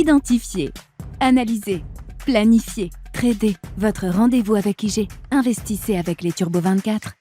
Identifier, analyser, planifier, trader. Votre rendez-vous avec IG. Investissez avec les Turbo 24.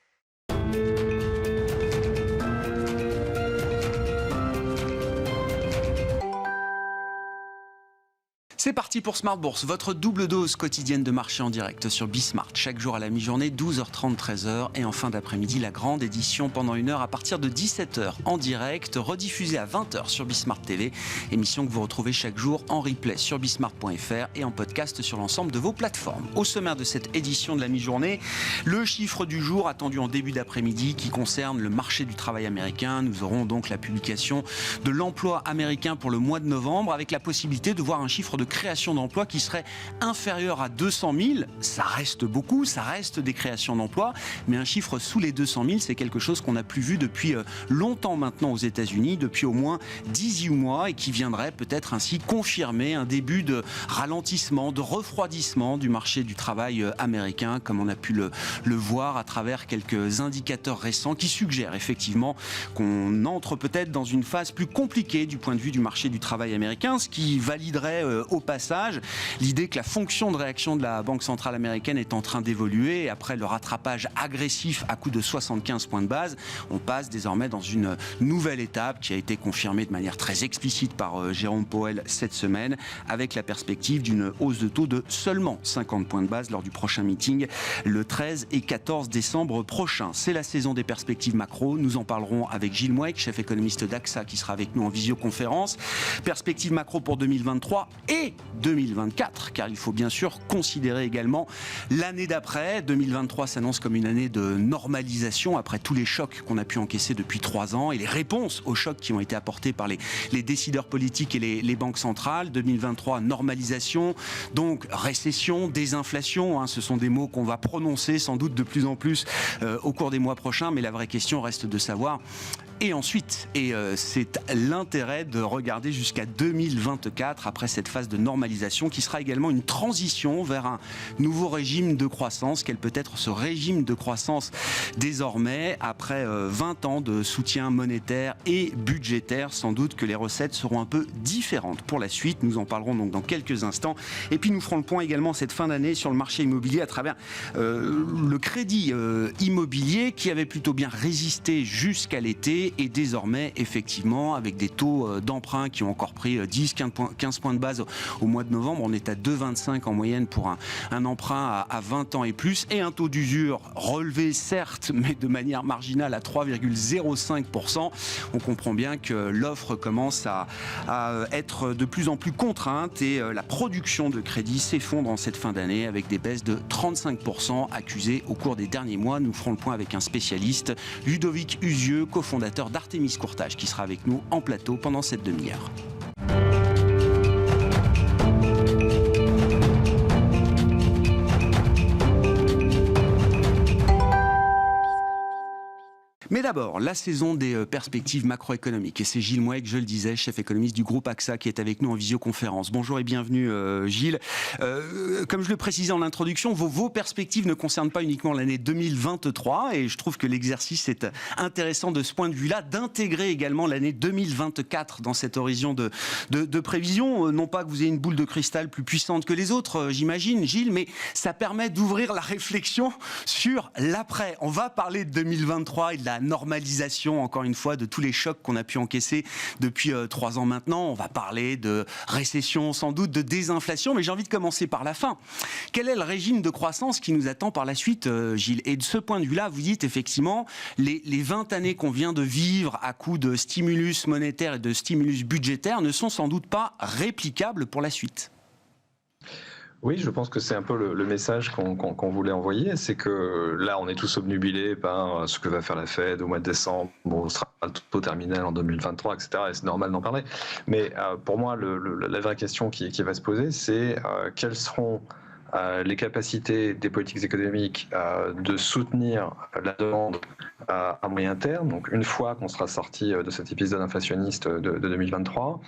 C'est parti pour Smart Bourse, votre double dose quotidienne de marché en direct sur Bismart. Chaque jour à la mi-journée, 12h30, 13h. Et en fin d'après-midi, la grande édition pendant 1 heure à partir de 17h en direct, rediffusée à 20h sur Bismart TV. Émission que vous retrouvez chaque jour en replay sur bismart.fr et en podcast sur l'ensemble de vos plateformes. Au sommaire de cette édition de la mi-journée, le chiffre du jour attendu en début d'après-midi qui concerne le marché du travail américain. Nous aurons donc la publication de l'emploi américain pour le mois de novembre avec la possibilité de voir un chiffre de création d'emplois qui serait inférieur à 200 000. Ça reste beaucoup, ça reste des créations d'emplois, mais un chiffre sous les 200 000, c'est quelque chose qu'on n'a plus vu depuis longtemps maintenant aux États-Unis, depuis au moins 18 mois, et qui viendrait peut-être ainsi confirmer un début de ralentissement, de refroidissement du marché du travail américain, comme on a pu le voir à travers quelques indicateurs récents qui suggèrent effectivement qu'on entre peut-être dans une phase plus compliquée du point de vue du marché du travail américain, ce qui validerait au passage l'idée que la fonction de réaction de la Banque centrale américaine est en train d'évoluer. Après le rattrapage agressif à coût de 75 points de base, on passe désormais dans une nouvelle étape qui a été confirmée de manière très explicite par Jérôme Powell cette semaine, avec la perspective d'une hausse de taux de seulement 50 points de base lors du prochain meeting le 13 et 14 décembre prochain. C'est la saison des perspectives macro. Nous en parlerons avec Gilles Mouek, chef économiste d'AXA, qui sera avec nous en visioconférence. Perspectives macro pour 2023 et 2024, car il faut bien sûr considérer également l'année d'après. 2023 s'annonce comme une année de normalisation après tous les chocs qu'on a pu encaisser depuis 3 ans et les réponses aux chocs qui ont été apportés par les décideurs politiques et les banques centrales. 2023, normalisation, donc récession, désinflation, ce sont des mots qu'on va prononcer sans doute de plus en plus au cours des mois prochains, mais la vraie question reste de savoir et ensuite, c'est l'intérêt de regarder jusqu'à 2024 après cette phase de normalisation qui sera également une transition vers un nouveau régime de croissance. Quel peut être ce régime de croissance désormais après 20 ans de soutien monétaire et budgétaire? Sans doute que les recettes seront un peu différentes pour la suite. Nous en parlerons donc dans quelques instants. Et puis nous ferons le point également cette fin d'année sur le marché immobilier à travers le crédit immobilier qui avait plutôt bien résisté jusqu'à l'été. Et désormais, effectivement, avec des taux d'emprunt qui ont encore pris 10-15 points de base au mois de novembre, on est à 2,25 en moyenne pour un emprunt à 20 ans et plus, et un taux d'usure relevé, certes, mais de manière marginale à 3,05%. On comprend bien que l'offre commence à être de plus en plus contrainte et la production de crédit s'effondre en cette fin d'année avec des baisses de 35% accusées au cours des derniers mois. Nous ferons le point avec un spécialiste, Ludovic Usieux, cofondateur d'Artémis Courtage, qui sera avec nous en plateau pendant cette demi-heure. Mais d'abord, la saison des perspectives macroéconomiques. Et c'est Gilles Mouek, je le disais, chef économiste du groupe AXA, qui est avec nous en visioconférence. Bonjour et bienvenue Gilles. Comme je le précisais en introduction, vos perspectives ne concernent pas uniquement l'année 2023. Et je trouve que l'exercice est intéressant de ce point de vue-là, d'intégrer également l'année 2024 dans cet horizon de prévision. Non pas que vous ayez une boule de cristal plus puissante que les autres, j'imagine, Gilles, mais ça permet d'ouvrir la réflexion sur l'après. On va parler de 2023 et de la normalisation, encore une fois, de tous les chocs qu'on a pu encaisser depuis 3 ans maintenant. On va parler de récession, sans doute, de désinflation, mais j'ai envie de commencer par la fin. Quel est le régime de croissance qui nous attend par la suite, Gilles? Et de ce point de vue-là, vous dites effectivement, les 20 années qu'on vient de vivre à coup de stimulus monétaire et de stimulus budgétaire ne sont sans doute pas réplicables pour la suite. Oui, je pense que c'est un peu le message qu'on voulait envoyer, c'est que là, on est tous obnubilés par ce que va faire la Fed au mois de décembre, bon, ce sera le taux terminal en 2023, etc. Et c'est normal d'en parler. Mais pour moi, la vraie question qui va se poser, c'est quelles seront les capacités des politiques économiques de soutenir la demande à moyen terme, donc une fois qu'on sera sorti de cet épisode inflationniste de 2023,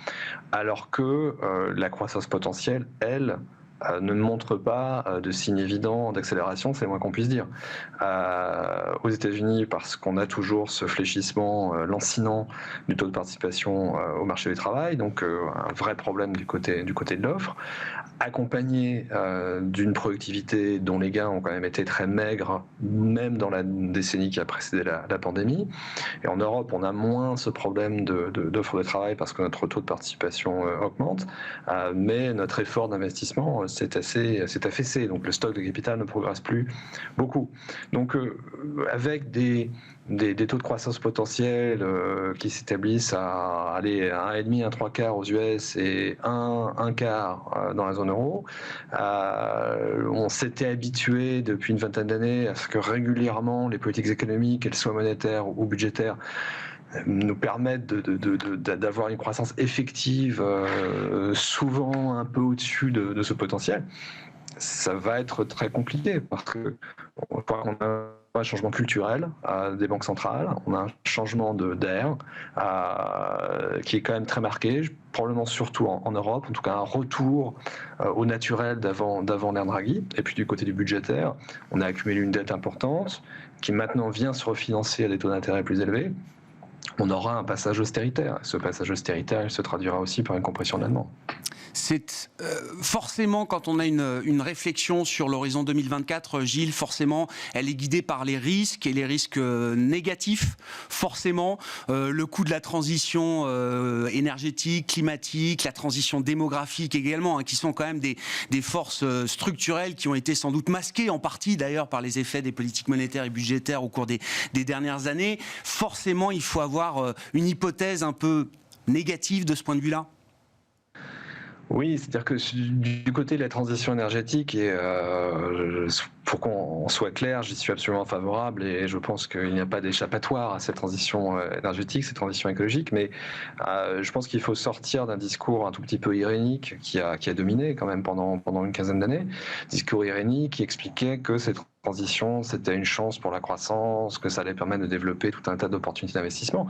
alors que la croissance potentielle, elle, ne montre pas de signes évidents d'accélération, c'est le moins qu'on puisse dire. Aux États-Unis, parce qu'on a toujours ce fléchissement lancinant du taux de participation au marché du travail, donc un vrai problème du côté de l'offre, accompagné d'une productivité dont les gains ont quand même été très maigres, même dans la décennie qui a précédé la pandémie. Et en Europe, on a moins ce problème d'offre de travail parce que notre taux de participation augmente, mais notre effort d'investissement s'est affaissé. Donc le stock de capital ne progresse plus beaucoup. Donc avec des taux de croissance potentiels qui s'établissent à 1,5, 1 3/4 aux US et 1 quart dans la zone euro. On s'était habitué depuis une vingtaine d'années à ce que régulièrement les politiques économiques, qu'elles soient monétaires ou budgétaires, nous permettent d'avoir une croissance effective souvent un peu au-dessus de ce potentiel. Ça va être très compliqué parce que on a un changement culturel des banques centrales, on a un changement d'air qui est quand même très marqué, probablement surtout en Europe, en tout cas un retour au naturel d'avant l'ère Draghi. Et puis du côté du budgétaire, on a accumulé une dette importante qui maintenant vient se refinancer à des taux d'intérêt plus élevés. On aura un passage austéritaire. Ce passage austéritaire, il se traduira aussi par une compression de la demande. C'est forcément, quand on a une réflexion sur l'horizon 2024, Gilles, forcément, elle est guidée par les risques et les risques négatifs. Forcément, le coût de la transition énergétique, climatique, la transition démographique également, qui sont quand même des forces structurelles qui ont été sans doute masquées en partie d'ailleurs par les effets des politiques monétaires et budgétaires au cours des dernières années. Forcément, il faut avoir une hypothèse un peu négative de ce point de vue-là. Oui, c'est-à-dire que du côté de la transition énergétique, et pour qu'on soit clair, j'y suis absolument favorable et je pense qu'il n'y a pas d'échappatoire à cette transition énergétique, cette transition écologique, mais je pense qu'il faut sortir d'un discours un tout petit peu irénique qui a dominé quand même pendant une quinzaine d'années, discours irénique qui expliquait que cette transition, c'était une chance pour la croissance, que ça allait permettre de développer tout un tas d'opportunités d'investissement.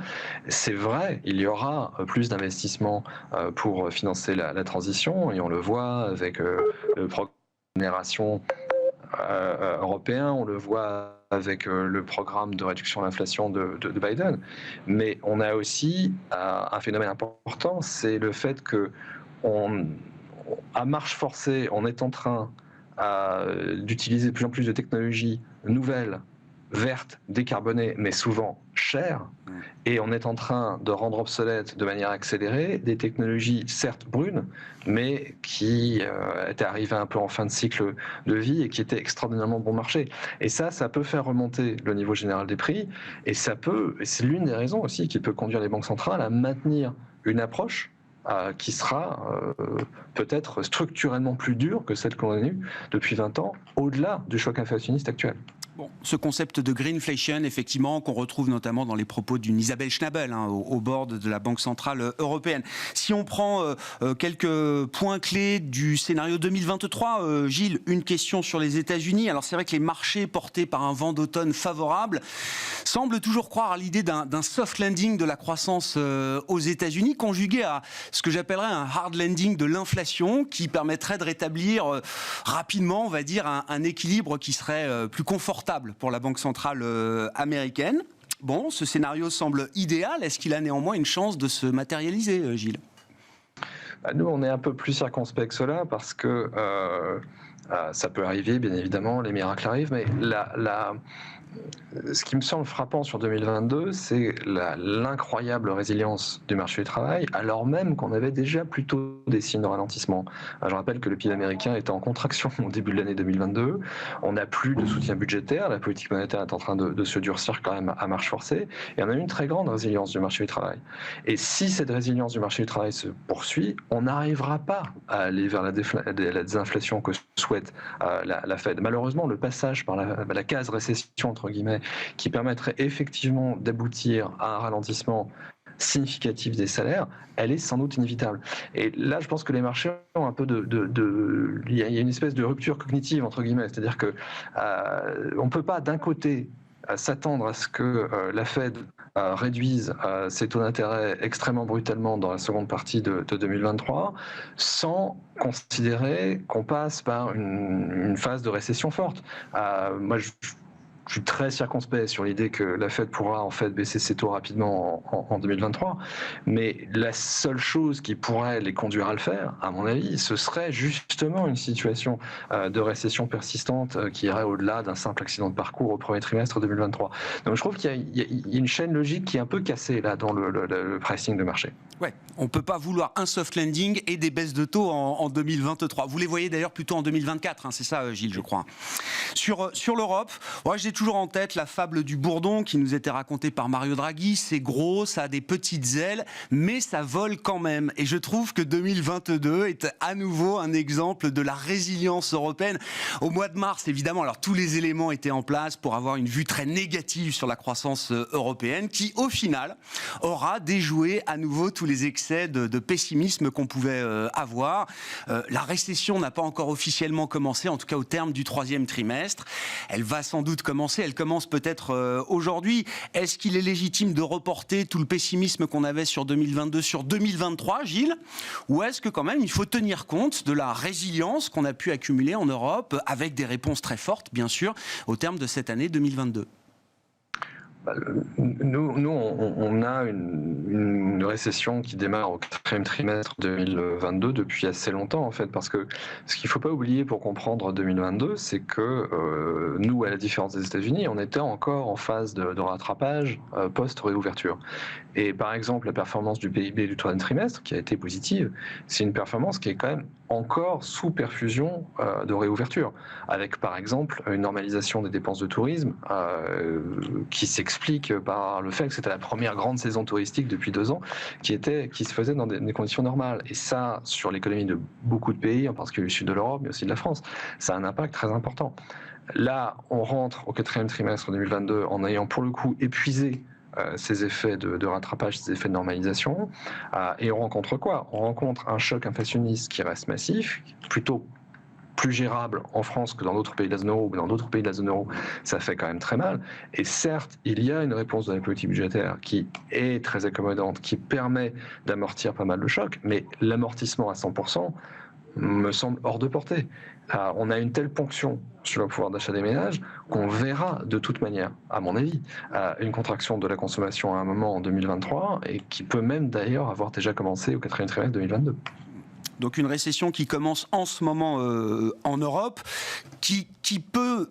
C'est vrai, il y aura plus d'investissements pour financer la transition, et on le voit avec le programme de génération européen, on le voit avec le programme de réduction de l'inflation de Biden. Mais on a aussi un phénomène important, c'est le fait que à marche forcée, on est en train d'utiliser de plus en plus de technologies nouvelles, vertes, décarbonées, mais souvent chères, et on est en train de rendre obsolètes de manière accélérée des technologies certes brunes, mais qui étaient arrivées un peu en fin de cycle de vie et qui étaient extraordinairement bon marché. Et ça peut faire remonter le niveau général des prix, et c'est l'une des raisons aussi qui peut conduire les banques centrales à maintenir une approche qui sera peut-être structurellement plus dure que celle qu'on a eue depuis 20 ans, au-delà du choc inflationniste actuel. Bon, ce concept de greenflation, effectivement, qu'on retrouve notamment dans les propos d'une Isabelle Schnabel au board de la Banque Centrale Européenne. Si on prend quelques points clés du scénario 2023, Gilles, une question sur les États-Unis. Alors c'est vrai que les marchés portés par un vent d'automne favorable semblent toujours croire à l'idée d'un soft landing de la croissance aux États-Unis, conjugué à ce que j'appellerais un hard landing de l'inflation, qui permettrait de rétablir rapidement, on va dire, un équilibre qui serait plus confortable pour la Banque centrale américaine. Bon, ce scénario semble idéal. Est-ce qu'il a néanmoins une chance de se matérialiser, Gilles ? Nous, on est un peu plus circonspect que cela parce que ça peut arriver, bien évidemment, les miracles arrivent, mais ce qui me semble frappant sur 2022, c'est l'incroyable résilience du marché du travail, alors même qu'on avait déjà plutôt des signes de ralentissement. Je rappelle que le PIB américain était en contraction au début de l'année 2022. On n'a plus de soutien budgétaire. La politique monétaire est en train de se durcir quand même à marche forcée. Et on a une très grande résilience du marché du travail. Et si cette résilience du marché du travail se poursuit, on n'arrivera pas à aller vers la désinflation que souhaite la Fed. Malheureusement, le passage par la case récession, entre guillemets, qui permettrait effectivement d'aboutir à un ralentissement significatif des salaires, elle est sans doute inévitable. Et là, je pense que les marchés ont un peu il y a une espèce de rupture cognitive, entre guillemets, c'est-à-dire que on ne peut pas d'un côté s'attendre à ce que la Fed réduisent ces taux d'intérêt extrêmement brutalement dans la seconde partie de 2023, sans considérer qu'on passe par une phase de récession forte. Moi, je suis très circonspect sur l'idée que la Fed pourra en fait baisser ses taux rapidement en 2023, mais la seule chose qui pourrait les conduire à le faire, à mon avis, ce serait justement une situation de récession persistante qui irait au-delà d'un simple accident de parcours au premier trimestre 2023. Donc je trouve qu'il y a une chaîne logique qui est un peu cassée là dans le pricing de marché. Ouais, on ne peut pas vouloir un soft landing et des baisses de taux en 2023. Vous les voyez d'ailleurs plutôt en 2024, c'est ça Gilles, je crois. Sur l'Europe, j'ai toujours en tête la fable du bourdon qui nous était racontée par Mario Draghi. C'est gros, ça a des petites ailes, mais ça vole quand même. Et je trouve que 2022 est à nouveau un exemple de la résilience européenne. Au mois de mars, évidemment, alors tous les éléments étaient en place pour avoir une vue très négative sur la croissance européenne qui, au final, aura déjoué à nouveau tous les excès de pessimisme qu'on pouvait avoir. La récession n'a pas encore officiellement commencé, en tout cas au terme du troisième trimestre. Elle va sans doute commencer, elle commence peut-être aujourd'hui. Est-ce qu'il est légitime de reporter tout le pessimisme qu'on avait sur 2022 sur 2023, Gilles ? Ou est-ce que quand même il faut tenir compte de la résilience qu'on a pu accumuler en Europe avec des réponses très fortes, bien sûr, au terme de cette année 2022 ? Nous, on a une récession qui démarre au quatrième trimestre 2022 depuis assez longtemps en fait, parce que ce qu'il ne faut pas oublier pour comprendre 2022, c'est que nous, à la différence des États-Unis, on était encore en phase de rattrapage post-réouverture. Et par exemple, la performance du PIB du troisième trimestre, qui a été positive, c'est une performance qui est quand même encore sous perfusion de réouverture, avec par exemple une normalisation des dépenses de tourisme qui s'explique par le fait que c'était la première grande saison touristique depuis 2 ans qui se faisait dans des conditions normales. Et ça, sur l'économie de beaucoup de pays, en particulier du sud de l'Europe, mais aussi de la France, ça a un impact très important. Là, on rentre au quatrième trimestre 2022 en ayant pour le coup épuisé ces effets de rattrapage, ces effets de normalisation, et on rencontre quoi ? On rencontre un choc inflationniste qui reste massif, plutôt plus gérable en France que dans d'autres pays de la zone euro, mais dans d'autres pays de la zone euro, ça fait quand même très mal. Et certes, il y a une réponse de la politique budgétaire qui est très accommodante, qui permet d'amortir pas mal de chocs, mais l'amortissement à 100% me semble hors de portée. On a une telle ponction sur le pouvoir d'achat des ménages qu'on verra de toute manière, à mon avis, une contraction de la consommation à un moment en 2023 et qui peut même d'ailleurs avoir déjà commencé au quatrième trimestre 2022. Donc une récession qui commence en ce moment en Europe, qui peut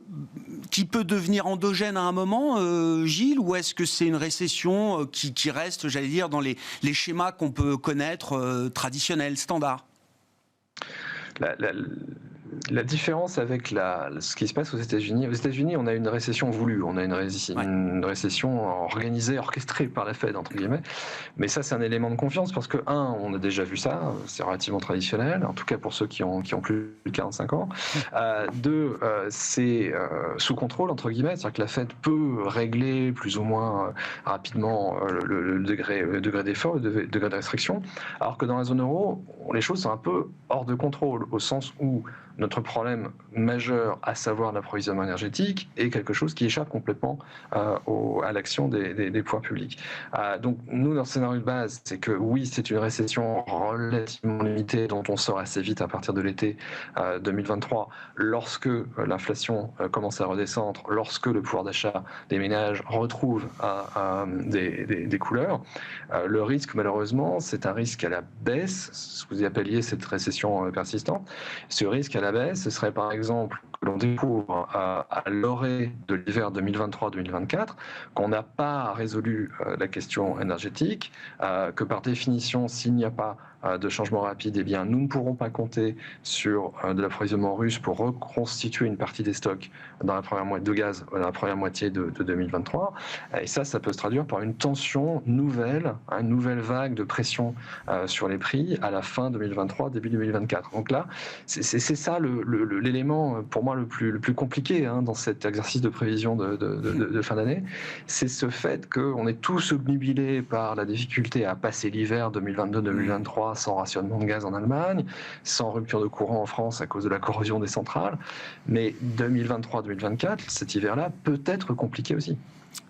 devenir endogène à un moment, Gilles, ou est-ce que c'est une récession qui reste, j'allais dire, dans les schémas qu'on peut connaître traditionnels, standards ? La différence avec ce qui se passe aux États-Unis, on a une récession voulue, on a une récession organisée, orchestrée par la Fed, entre guillemets. Mais ça, c'est un élément de confiance parce que, on a déjà vu ça, c'est relativement traditionnel, en tout cas pour ceux qui ont plus de 45 ans. 2, c'est sous contrôle, entre guillemets, c'est-à-dire que la Fed peut régler plus ou moins rapidement le degré d'effort, le degré de restriction, alors que dans la zone euro, les choses sont un peu hors de contrôle, au sens où notre problème majeur, à savoir l'approvisionnement énergétique, est quelque chose qui échappe complètement à l'action des pouvoirs publics. Donc nous, notre scénario de base, c'est que oui, c'est une récession relativement limitée dont on sort assez vite à partir de l'été 2023, lorsque l'inflation commence à redescendre, lorsque le pouvoir d'achat des ménages retrouve des couleurs. Le risque, malheureusement, c'est un risque à la baisse, ce que vous appeliez cette récession persistante. Ce risque à la baisse, ce serait par exemple que l'on découvre à l'orée de l'hiver 2023-2024 qu'on n'a pas résolu la question énergétique, que par définition, s'il n'y a pas de changement rapide, eh bien, nous ne pourrons pas compter sur de l'approvisionnement russe pour reconstituer une partie des stocks dans la première moitié de gaz dans la première moitié de 2023. Et ça peut se traduire par une tension nouvelle, une nouvelle vague de pression sur les prix à la fin 2023, début 2024. Donc là, c'est ça l'élément pour moi le plus compliqué dans cet exercice de prévision de fin d'année. C'est ce fait qu'on est tous obnubilés par la difficulté à passer l'hiver 2022-2023 sans rationnement de gaz en Allemagne, sans rupture de courant en France à cause de la corrosion des centrales. Mais 2023-2024, cet hiver-là peut être compliqué aussi.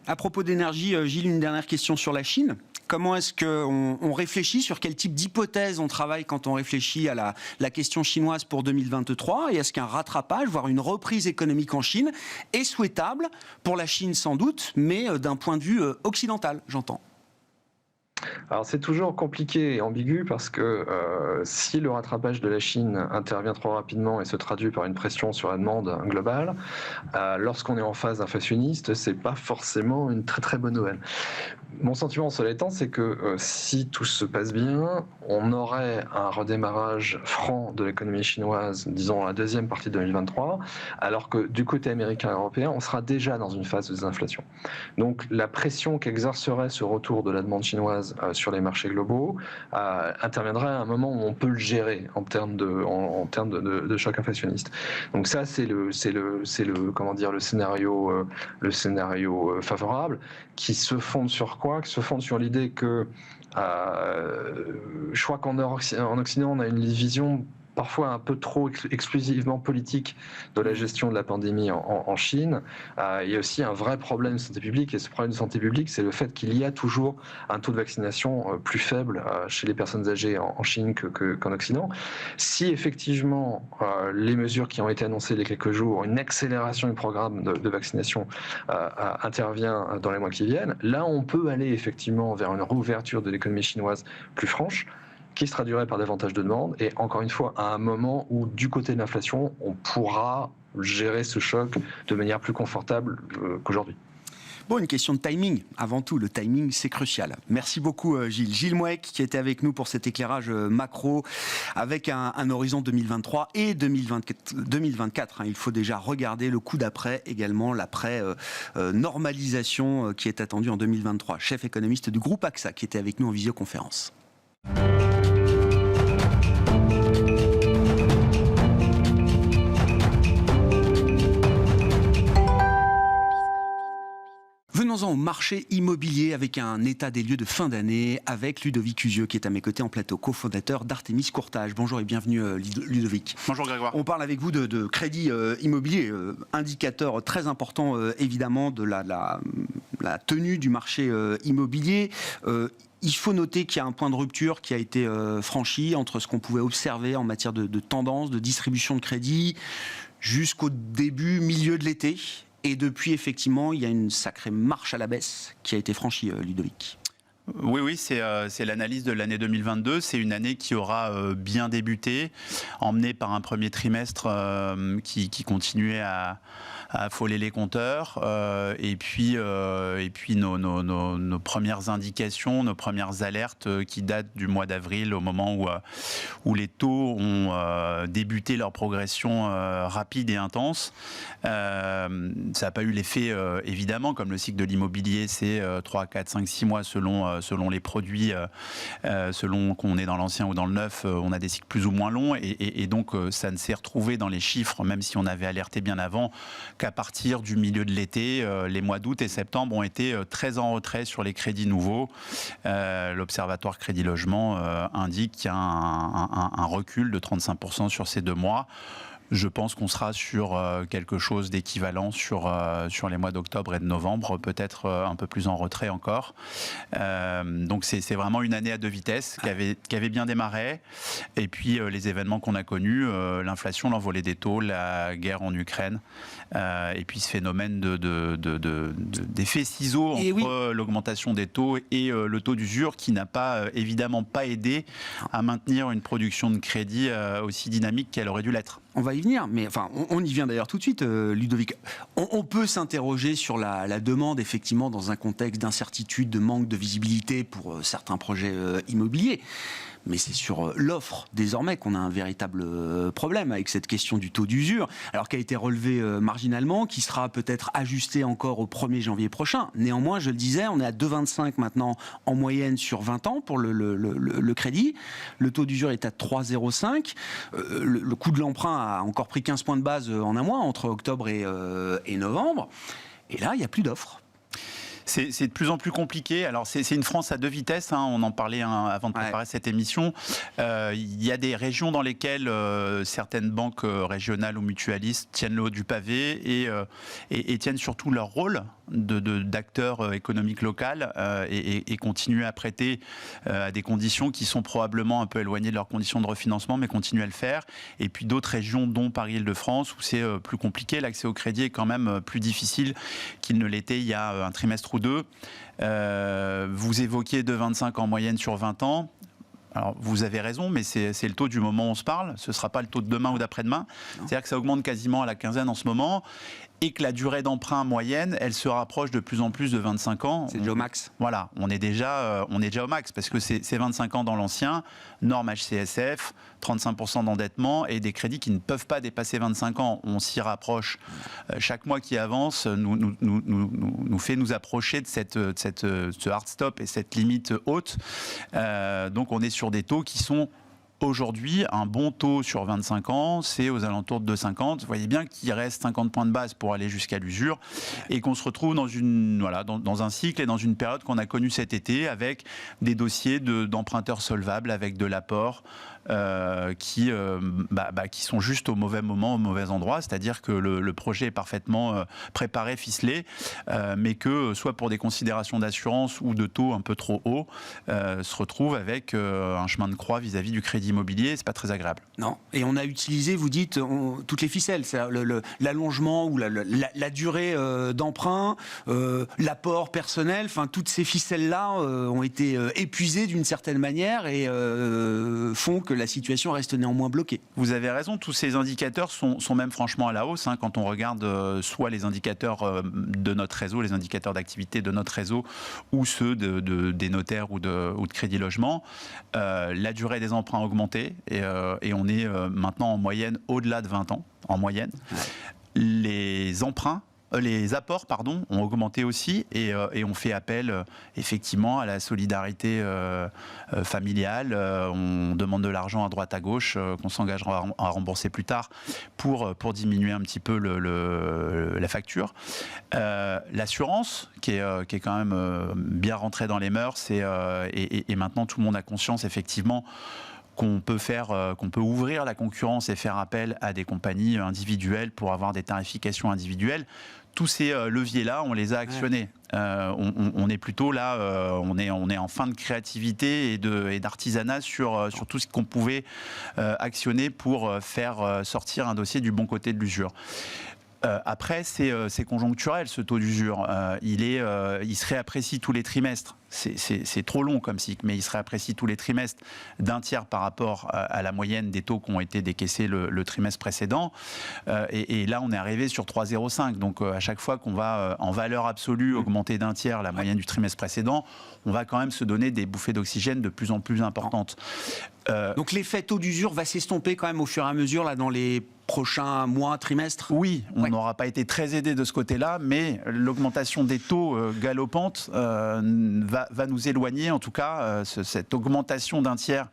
À propos d'énergie, Gilles, une dernière question sur la Chine. Comment est-ce qu'on réfléchit, sur quel type d'hypothèse on travaille quand on réfléchit à la question chinoise pour 2023 ? Et est-ce qu'un rattrapage, voire une reprise économique en Chine, est souhaitable pour la Chine sans doute, mais d'un point de vue occidental, j'entends ? Alors c'est toujours compliqué et ambigu parce que si le rattrapage de la Chine intervient trop rapidement et se traduit par une pression sur la demande globale, lorsqu'on est en phase inflationniste, c'est pas forcément une très très bonne nouvelle. Mon sentiment, cela étant, c'est que si tout se passe bien, on aurait un redémarrage franc de l'économie chinoise, disons la deuxième partie de 2023, alors que du côté américain et européen, on sera déjà dans une phase de désinflation. Donc la pression qu'exercerait ce retour de la demande chinoise sur les marchés globaux interviendrait à un moment où on peut le gérer en termes de choc inflationniste. Donc ça, c'est le scénario favorable qui se fonde sur quoi ? Qui se fonde sur l'idée que je crois qu'en Occident, on a une vision parfois un peu trop exclusivement politique de la gestion de la pandémie en Chine. Il y a aussi un vrai problème de santé publique, et ce problème de santé publique, c'est le fait qu'il y a toujours un taux de vaccination plus faible chez les personnes âgées en Chine qu'en Occident. Si effectivement les mesures qui ont été annoncées il y a quelques jours, une accélération du programme de vaccination intervient dans les mois qui viennent, là on peut aller effectivement vers une réouverture de l'économie chinoise plus franche, qui se traduirait par davantage de demandes, et encore une fois, à un moment où, du côté de l'inflation, on pourra gérer ce choc de manière plus confortable qu'aujourd'hui. Bon, une question de timing. Avant tout, le timing, c'est crucial. Merci beaucoup, Gilles. Gilles Mouek, qui était avec nous pour cet éclairage macro, avec un horizon 2023 et 2024. Il faut déjà regarder le coup d'après, également l'après-normalisation qui est attendue en 2023. Chef économiste du groupe AXA, qui était avec nous en visioconférence. Venons-en au marché immobilier avec un état des lieux de fin d'année avec Ludovic Usieux qui est à mes côtés en plateau, cofondateur d'Artémis Courtage. Bonjour et bienvenue Ludovic. Bonjour Grégoire. On parle avec vous de crédit immobilier, indicateur très important évidemment de la tenue du marché immobilier. Il faut noter qu'il y a un point de rupture qui a été franchi entre ce qu'on pouvait observer en matière de tendance, de distribution de crédit, jusqu'au milieu de l'été. Et depuis, effectivement, il y a une sacrée marche à la baisse qui a été franchie, Ludovic. Oui, c'est l'analyse de l'année 2022. C'est une année qui aura bien débuté, emmenée par un premier trimestre qui continuait à affoler les compteurs. Et puis nos premières indications, nos premières alertes qui datent du mois d'avril, au moment où les taux ont débuté leur progression rapide et intense. Ça n'a pas eu l'effet, évidemment, comme le cycle de l'immobilier, c'est 3, 4, 5, 6 mois selon les produits, selon qu'on est dans l'ancien ou dans le neuf, on a des cycles plus ou moins longs et donc ça ne s'est retrouvé dans les chiffres, même si on avait alerté bien avant, qu'à partir du milieu de l'été, les mois d'août et septembre ont été très en retrait sur les crédits nouveaux. L'Observatoire Crédit Logement indique qu'il y a un recul de 35% sur ces 2 mois. Je pense qu'on sera sur quelque chose d'équivalent sur les mois d'octobre et de novembre, peut-être un peu plus en retrait encore. Donc c'est vraiment une année à 2 vitesses qui avait bien démarré. Et puis les événements qu'on a connus, l'inflation, l'envolée des taux, la guerre en Ukraine, et puis ce phénomène d'effet ciseau entre l'augmentation des taux et le taux d'usure qui n'a évidemment pas aidé à maintenir une production de crédit aussi dynamique qu'elle aurait dû l'être. On va y venir, mais enfin, on y vient d'ailleurs tout de suite, Ludovic. On peut s'interroger sur la demande, effectivement, dans un contexte d'incertitude, de manque de visibilité pour certains projets immobiliers. Mais c'est sur l'offre, désormais, qu'on a un véritable problème avec cette question du taux d'usure, alors qui a été relevé marginalement, qui sera peut-être ajusté encore au 1er janvier prochain. Néanmoins, je le disais, on est à 2,25 maintenant en moyenne sur 20 ans pour le crédit. Le taux d'usure est à 3,05. Le coût de l'emprunt a encore pris 15 points de base en un mois, entre octobre et novembre. Et là, il n'y a plus d'offres. C'est de plus en plus compliqué. Alors, c'est une France à deux vitesses. On en parlait avant de préparer cette émission. Il y a des régions dans lesquelles certaines banques régionales ou mutualistes tiennent le haut du pavé et tiennent surtout leur rôle d'acteur économique local et continuent à prêter à des conditions qui sont probablement un peu éloignées de leurs conditions de refinancement, mais continuent à le faire. Et puis d'autres régions, dont Paris-Île-de-France, où c'est plus compliqué. L'accès au crédit est quand même plus difficile qu'il ne l'était il y a un trimestre ou deux. Vous évoquiez 2,25 en moyenne sur 20 ans. Alors, vous avez raison, mais c'est le taux du moment où on se parle. Ce ne sera pas le taux de demain ou d'après-demain. C'est-à-dire que ça augmente quasiment à la quinzaine en ce moment et que la durée d'emprunt moyenne, elle se rapproche de plus en plus de 25 ans. C'est déjà au max. Voilà, on est déjà au max parce que c'est 25 ans dans l'ancien, norme HCSF, 35% d'endettement et des crédits qui ne peuvent pas dépasser 25 ans. On s'y rapproche. Chaque mois qui avance nous fait nous approcher de ce hard stop et cette limite haute. Donc on est sur des taux qui sont aujourd'hui, un bon taux sur 25 ans, c'est aux alentours de 2,50. Vous voyez bien qu'il reste 50 points de base pour aller jusqu'à l'usure et qu'on se retrouve dans un cycle et dans une période qu'on a connue cet été avec des dossiers d'emprunteurs solvables avec de l'apport qui sont juste au mauvais moment, au mauvais endroit. C'est-à-dire que le projet est parfaitement préparé, ficelé, mais que soit pour des considérations d'assurance ou de taux un peu trop hauts, se retrouve avec un chemin de croix vis-à-vis du crédit immobilier. C'est pas très agréable. Non. Et on a utilisé, vous dites, toutes les ficelles, l'allongement ou la durée d'emprunt, l'apport personnel, enfin toutes ces ficelles-là ont été épuisées d'une certaine manière et font que la situation reste néanmoins bloquée. Vous avez raison, tous ces indicateurs sont même franchement à la hausse. Quand on regarde soit les indicateurs de notre réseau, les indicateurs d'activité de notre réseau, ou ceux des notaires ou de Crédit Logement, la durée des emprunts a augmenté et on est maintenant en moyenne au-delà de 20 ans, en moyenne. Ouais. Les apports ont augmenté aussi et on fait appel effectivement à la solidarité familiale. On demande de l'argent à droite à gauche qu'on s'engagera à rembourser plus tard pour diminuer un petit peu la facture. L'assurance qui est quand même bien rentrée dans les mœurs et maintenant tout le monde a conscience effectivement qu'on peut ouvrir la concurrence et faire appel à des compagnies individuelles pour avoir des tarifications individuelles. Tous ces leviers-là, on les a actionnés. On est plutôt là, on est en fin de créativité et d'artisanat sur tout ce qu'on pouvait actionner pour faire sortir un dossier du bon côté de l'usure. Après, c'est conjoncturel ce taux d'usure. Il se réapprécie tous les trimestres. C'est trop long comme cycle, mais il se réapprécie tous les trimestres d'un tiers par rapport à la moyenne des taux qui ont été décaissés le trimestre précédent. Et là, on est arrivé sur 3,05. Donc, à chaque fois qu'on va en valeur absolue augmenter d'un tiers la moyenne du trimestre précédent, on va quand même se donner des bouffées d'oxygène de plus en plus importantes. Donc, l'effet taux d'usure va s'estomper quand même au fur et à mesure là, dans les prochains mois, trimestres? Oui, on n'aura pas été très aidé de ce côté-là, mais l'augmentation des taux galopante va nous éloigner, en tout cas, cette augmentation d'un tiers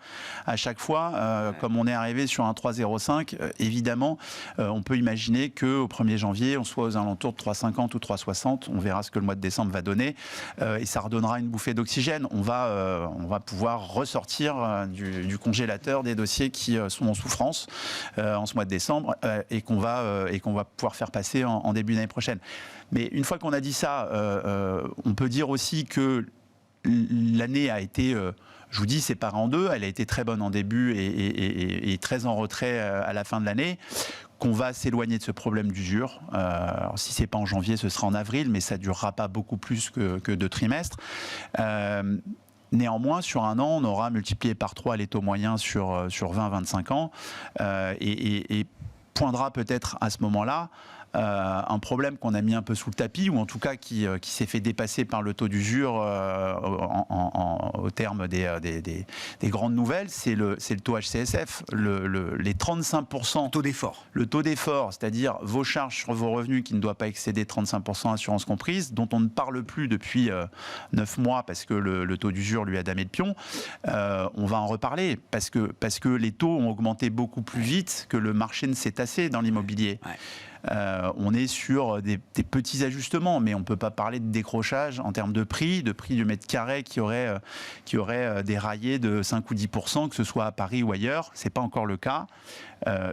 à chaque fois, comme on est arrivé sur un 3,05, évidemment, on peut imaginer qu'au 1er janvier, on soit aux alentours de 3,50 ou 3,60, on verra ce que le mois de décembre va donner, et ça redonnera une bouffée d'oxygène. On va pouvoir ressortir du congélateur des dossiers qui sont en souffrance en ce mois de décembre, et qu'on va pouvoir faire passer en début d'année prochaine. Mais une fois qu'on a dit ça, on peut dire aussi que l'année a été, je vous dis, séparée en deux. Elle a été très bonne en début et très en retrait à la fin de l'année. Qu'on va s'éloigner de ce problème d'usure. Alors, si c'est pas en janvier, ce sera en avril, mais ça durera pas beaucoup plus que 2 trimestres. Néanmoins, sur un an, on aura multiplié par 3 les taux moyens sur 20-25 ans et poindra peut-être à ce moment-là un problème qu'on a mis un peu sous le tapis, ou en tout cas qui s'est fait dépasser par le taux d'usure au terme des grandes nouvelles, c'est le taux HCSF, les 35%. Taux d'effort. Le taux d'effort, c'est-à-dire vos charges sur vos revenus qui ne doivent pas excéder 35% assurance comprise, dont on ne parle plus depuis 9 mois parce que le taux d'usure lui a damé le pion. On va en reparler parce que les taux ont augmenté beaucoup plus vite que le marché ne s'est tassé dans l'immobilier. Ouais. on est sur des petits ajustements, mais on ne peut pas parler de décrochage en termes de prix du mètre carré qui aurait déraillé de 5 ou 10%, que ce soit à Paris ou ailleurs. Ce n'est pas encore le cas.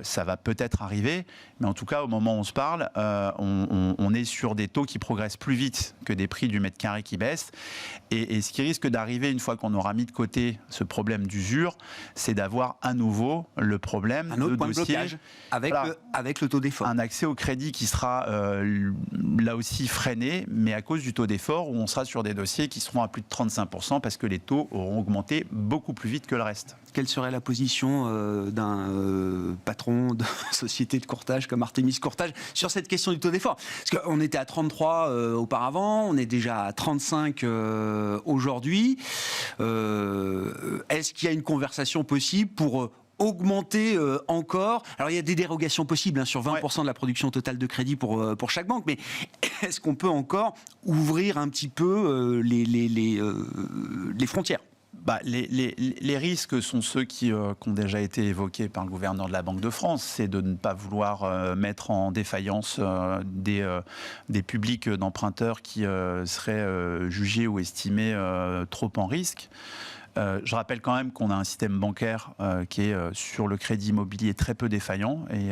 Ça va peut-être arriver, mais en tout cas, au moment où on se parle, on est sur des taux qui progressent plus vite que des prix du mètre carré qui baissent. Et ce qui risque d'arriver une fois qu'on aura mis de côté ce problème d'usure, c'est d'avoir à nouveau le problème un autre de point dossier, de blocage avec le taux d'effort. un accès au crédit qui sera là aussi freiné, mais à cause du taux d'effort où on sera sur des dossiers qui seront à plus de 35% parce que les taux auront augmenté beaucoup plus vite que le reste. Quelle serait la position d'un patron de société de courtage comme Artemis Courtage sur cette question du taux d'effort? Parce qu'on était à 33 auparavant, on est déjà à 35 aujourd'hui. Est-ce qu'il y a une conversation possible pour augmenter encore? Alors il y a des dérogations possibles sur 20% de la production totale de crédit pour chaque banque, mais est-ce qu'on peut encore ouvrir un petit peu les frontières? Les risques sont ceux qui ont déjà été évoqués par le gouverneur de la Banque de France, c'est de ne pas vouloir mettre en défaillance des publics d'emprunteurs qui seraient jugés ou estimés trop en risque. Je rappelle quand même qu'on a un système bancaire qui est sur le crédit immobilier très peu défaillant et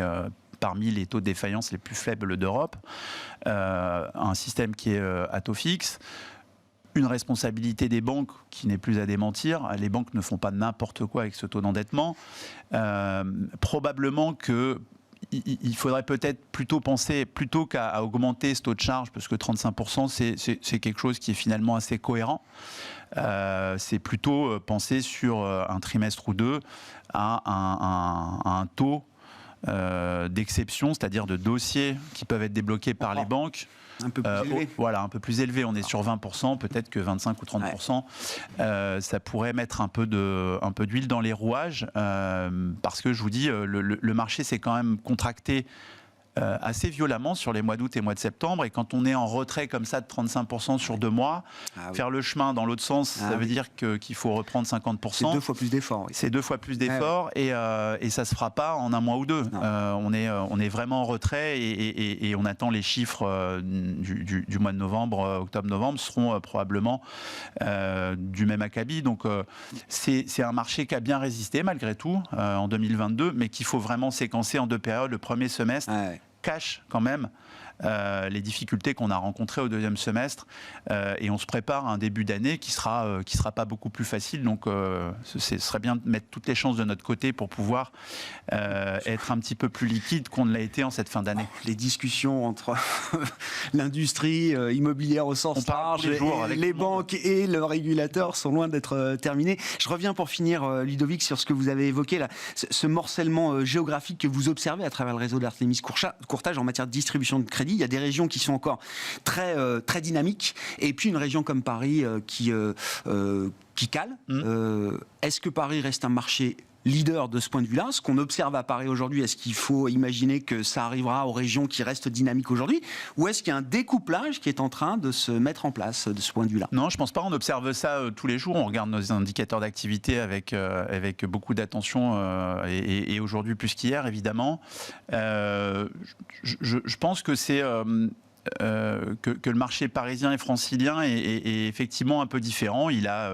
parmi les taux de défaillance les plus faibles d'Europe, un système qui est à taux fixe. Une responsabilité des banques qui n'est plus à démentir. Les banques ne font pas n'importe quoi avec ce taux d'endettement. Probablement qu'il faudrait peut-être plutôt penser, plutôt qu'à augmenter ce taux de charge, parce que 35%, c'est quelque chose qui est finalement assez cohérent. C'est plutôt penser sur un trimestre ou deux à un taux d'exception, c'est-à-dire de dossiers qui peuvent être débloqués par les banques. Un peu plus élevé. Voilà, un peu plus élevé. On est sur 20%, peut-être que 25 ou 30%. Ça pourrait mettre un peu d'huile dans les rouages, parce que je vous dis, le marché s'est quand même contracté assez violemment sur les mois d'août et mois de septembre, et quand on est en retrait comme ça de 35% sur 2 mois, faire le chemin dans l'autre sens, ça veut dire qu'il faut reprendre 50%. C'est 2 fois plus d'efforts. Oui. C'est 2 fois plus d'efforts, et ça se fera pas en un mois ou deux. On est vraiment en retrait, et on attend les chiffres du mois de novembre, octobre-novembre seront probablement du même acabit. Donc c'est un marché qui a bien résisté malgré tout en 2022, mais qu'il faut vraiment séquencer en 2 périodes. Le premier semestre cache quand même les difficultés qu'on a rencontrées au deuxième semestre, et on se prépare à un début d'année qui sera pas beaucoup plus facile. Donc ce serait bien de mettre toutes les chances de notre côté pour pouvoir être un petit peu plus liquide qu'on ne l'a été en cette fin d'année. Les discussions entre l'industrie immobilière au sens large, les banques et le régulateur sont loin d'être terminées. Je reviens pour finir, Ludovic, sur ce que vous avez évoqué là, ce morcellement géographique que vous observez à travers le réseau d'Artemis Courtage en matière de distribution de crédit. Il y a des régions qui sont encore très dynamiques, et puis une région comme Paris qui cale. Est-ce que Paris reste un marché leader de ce point de vue-là? Ce qu'on observe à Paris aujourd'hui, est-ce qu'il faut imaginer que ça arrivera aux régions qui restent dynamiques aujourd'hui, ou est-ce qu'il y a un découplage qui est en train de se mettre en place de ce point de vue-là? Non, je ne pense pas. On observe ça tous les jours. On regarde nos indicateurs d'activité avec beaucoup d'attention, et aujourd'hui plus qu'hier, évidemment. Je pense que c'est... que le marché parisien et francilien est effectivement un peu différent. Il a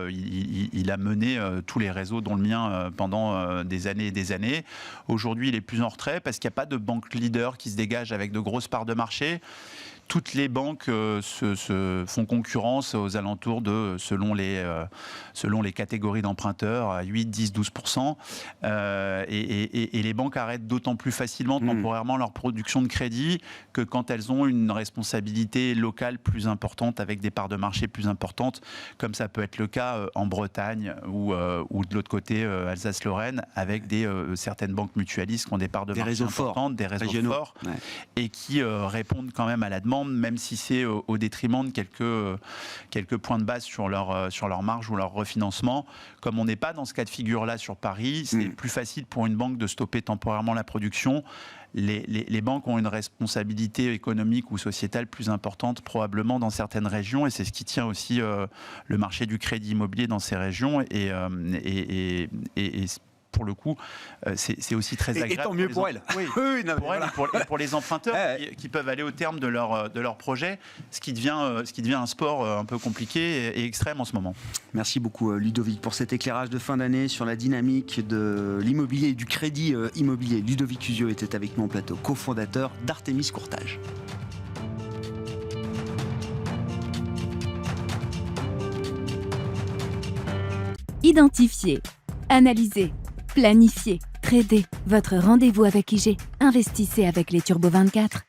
mené tous les réseaux, dont le mien, pendant des années et des années. Aujourd'hui, il est plus en retrait parce qu'il n'y a pas de banque leader qui se dégage avec de grosses parts de marché. Toutes les banques se font concurrence aux alentours de, selon les catégories d'emprunteurs, à 8, 10, 12%. Et les banques arrêtent d'autant plus facilement, temporairement, leur production de crédit que quand elles ont une responsabilité locale plus importante, avec des parts de marché plus importantes, comme ça peut être le cas en Bretagne ou de l'autre côté, Alsace-Lorraine, avec certaines banques mutualistes qui ont des parts de marché importantes, des réseaux forts, et qui répondent quand même à la demande, même si c'est au détriment de quelques points de base sur leur marge ou leur refinancement. Comme on n'est pas dans ce cas de figure-là sur Paris, c'est plus facile pour une banque de stopper temporairement la production. Les banques ont une responsabilité économique ou sociétale plus importante probablement dans certaines régions, et c'est ce qui tient aussi le marché du crédit immobilier dans ces régions, et pour le coup, c'est aussi très agréable. Et tant mieux pour elle. Oui, Oui, non, mais pour elle voilà. et pour les emprunteurs qui peuvent aller au terme de leur projet, ce qui devient un sport un peu compliqué et extrême en ce moment. Merci beaucoup Ludovic pour cet éclairage de fin d'année sur la dynamique de l'immobilier et du crédit immobilier. Ludovic Usio était avec nous en plateau, cofondateur d'Artemis Courtage. Identifiez, analysez, planifiez, tradez. Votre rendez-vous avec IG. Investissez avec les Turbo 24.